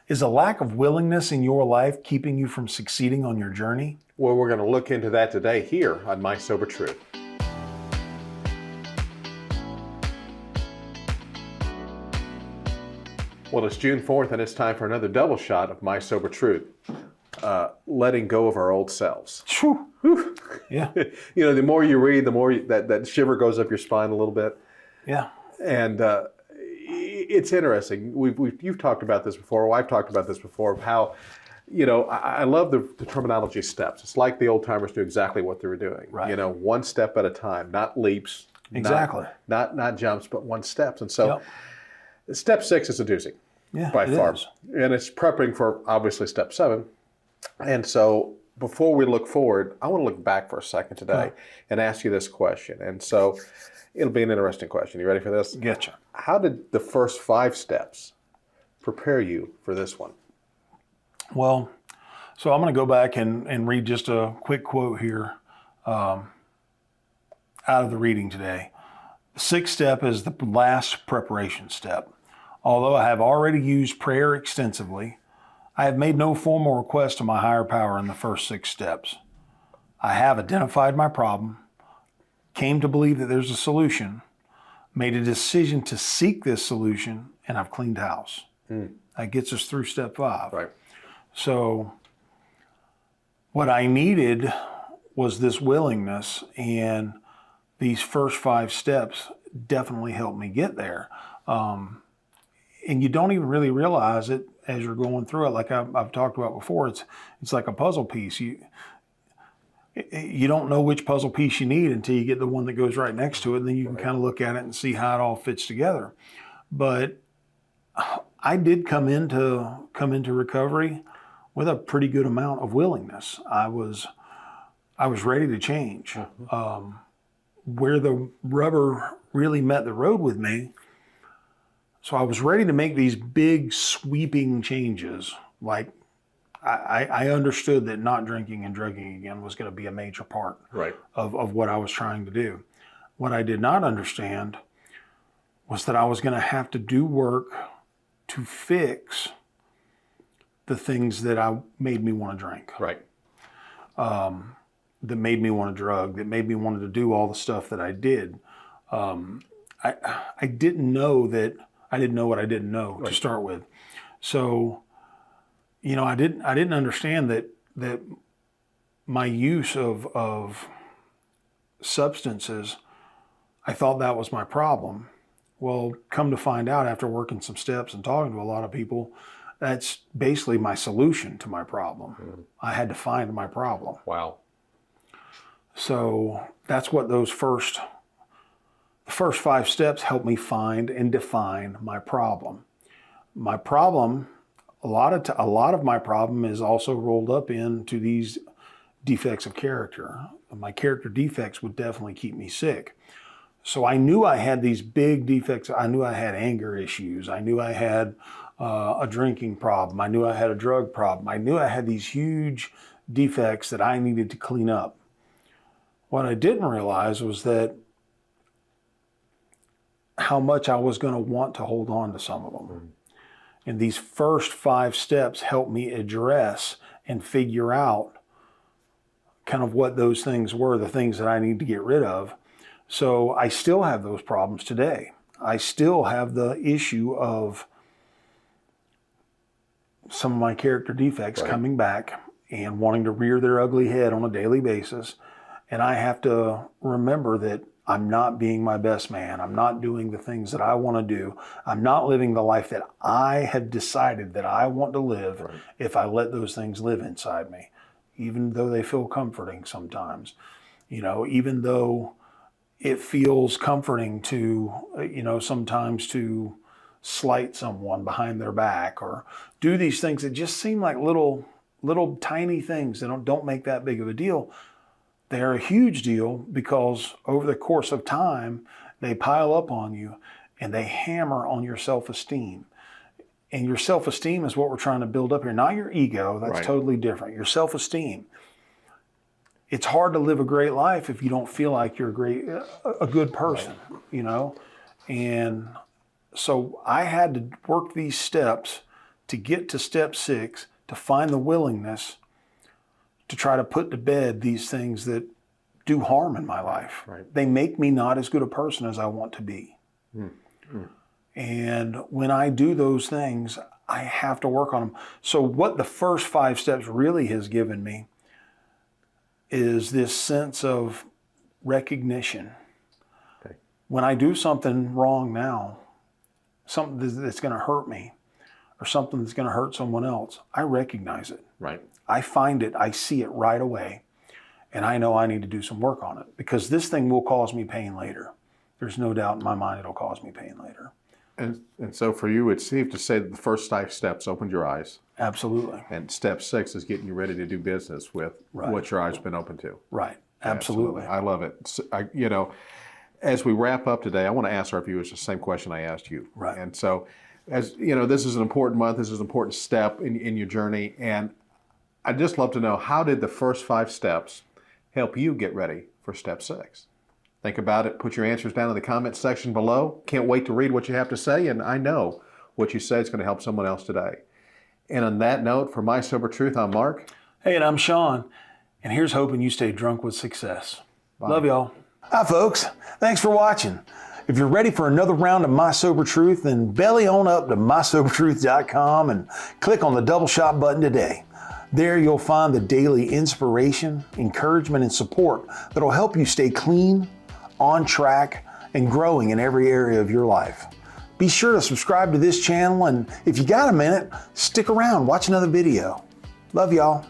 Is a lack of willingness in your life keeping you from succeeding on your journey? Well, we're going to look into that today here on My Sober Truth. Well, it's June 4th and it's time for another double shot of My Sober Truth. Letting go of our old selves. Whew. Yeah. You know, the more you read, the more that shiver goes up your spine a little bit. Yeah. And it's interesting. You've talked about this before. Well, I've talked about this before, of how, you know, I love the terminology steps. It's like the old timers knew exactly what they were doing. Right. You know, one step at a time, not leaps. Exactly. Not jumps, but one steps. And so step 6 is a doozy. Yeah, by far. is. And it's prepping for obviously step 7. And so before we look forward, I want to look back for a second today and ask you this question. And so it'll be an interesting question. You ready for this? Getcha. How did the first 5 steps prepare you for this one? Well, so I'm going to go back and read just a quick quote here out of the reading today. The 6th step is the last preparation step. Although I have already used prayer extensively, I have made no formal request to my higher power in the first 6 steps. I have identified my problem, came to believe that there's a solution, made a decision to seek this solution, and I've cleaned house. That gets us through step 5. Right. So what I needed was this willingness, and these first 5 steps definitely helped me get there. And you don't even really realize it as you're going through it. Like I've talked about before, it's like a puzzle piece. You don't know which puzzle piece you need until you get the one that goes right next to it, and then you can kind of look at it and see how it all fits together. But I did come into recovery with a pretty good amount of willingness. I was ready to change. Where the rubber really met the road with me, so I was ready to make these big sweeping changes. Like I understood that not drinking and drugging again was going to be a major part of what I was trying to do. What I did not understand was that I was going to have to do work to fix the things that made me want to drink. Right. That made me want to drug, that made me want to do all the stuff that I did. I didn't know what I didn't know to start with. So, you know, I didn't understand that my use of substances, I thought that was my problem. Well, come to find out after working some steps and talking to a lot of people, that's basically my solution to my problem. I had to find my problem. Wow. So that's what the first 5 steps helped me find and define my problem. My problem, a lot of my problem is also rolled up into these defects of character. My character defects would definitely keep me sick. So I knew I had these big defects. I knew I had anger issues. I knew I had a drinking problem. I knew I had a drug problem. I knew I had these huge defects that I needed to clean up. What I didn't realize was that how much I was going to want to hold on to some of them. And these first 5 steps helped me address and figure out kind of what those things were, the things that I need to get rid of. So I still have those problems today. I still have the issue of some of my character defects coming back and wanting to rear their ugly head on a daily basis. And I have to remember that I'm not being my best man. I'm not doing the things that I want to do. I'm not living the life that I have decided that I want to live if I let those things live inside me, even though they feel comforting sometimes. You know, even though it feels comforting to, you know, sometimes to slight someone behind their back or do these things that just seem like little tiny things that don't make that big of a deal. They're a huge deal because over the course of time, they pile up on you and they hammer on your self-esteem. And your self-esteem is what we're trying to build up here, not your ego. That's totally different. Your self-esteem. It's hard to live a great life if you don't feel like you're a good person, you know? And so I had to work these steps to get to step 6, to find the willingness to try to put to bed these things that do harm in my life. Right. They make me not as good a person as I want to be. And when I do those things, I have to work on them. So what the first 5 steps really has given me is this sense of recognition. Okay. When I do something wrong now, something that's going to hurt me or something that's going to hurt someone else, I recognize it. Right. I find it, I see it right away, and I know I need to do some work on it because this thing will cause me pain later. There's no doubt in my mind it'll cause me pain later. And so for you, it's safe to say that the first 5 steps opened your eyes. Absolutely. And step 6 is getting you ready to do business with what your eyes have been open to. Right. Absolutely. I love it. So, as we wrap up today, I want to ask our viewers the same question I asked you. Right. And so, as you know, this is an important month. This is an important step in your journey. And I'd just love to know, how did the first 5 steps help you get ready for step 6? Think about it. Put your answers down in the comment section below. Can't wait to read what you have to say. And I know what you say is going to help someone else today. And on that note, for My Sober Truth, I'm Mark. Hey, and I'm Sean. And here's hoping you stay drunk with success. Bye. Love y'all. Hi, folks. Thanks for watching. If you're ready for another round of My Sober Truth, then belly on up to mysobertruth.com and click on the double shot button today. There you'll find the daily inspiration, encouragement, and support that'll help you stay clean, on track, and growing in every area of your life. Be sure to subscribe to this channel, and if you got a minute, stick around, watch another video. Love y'all.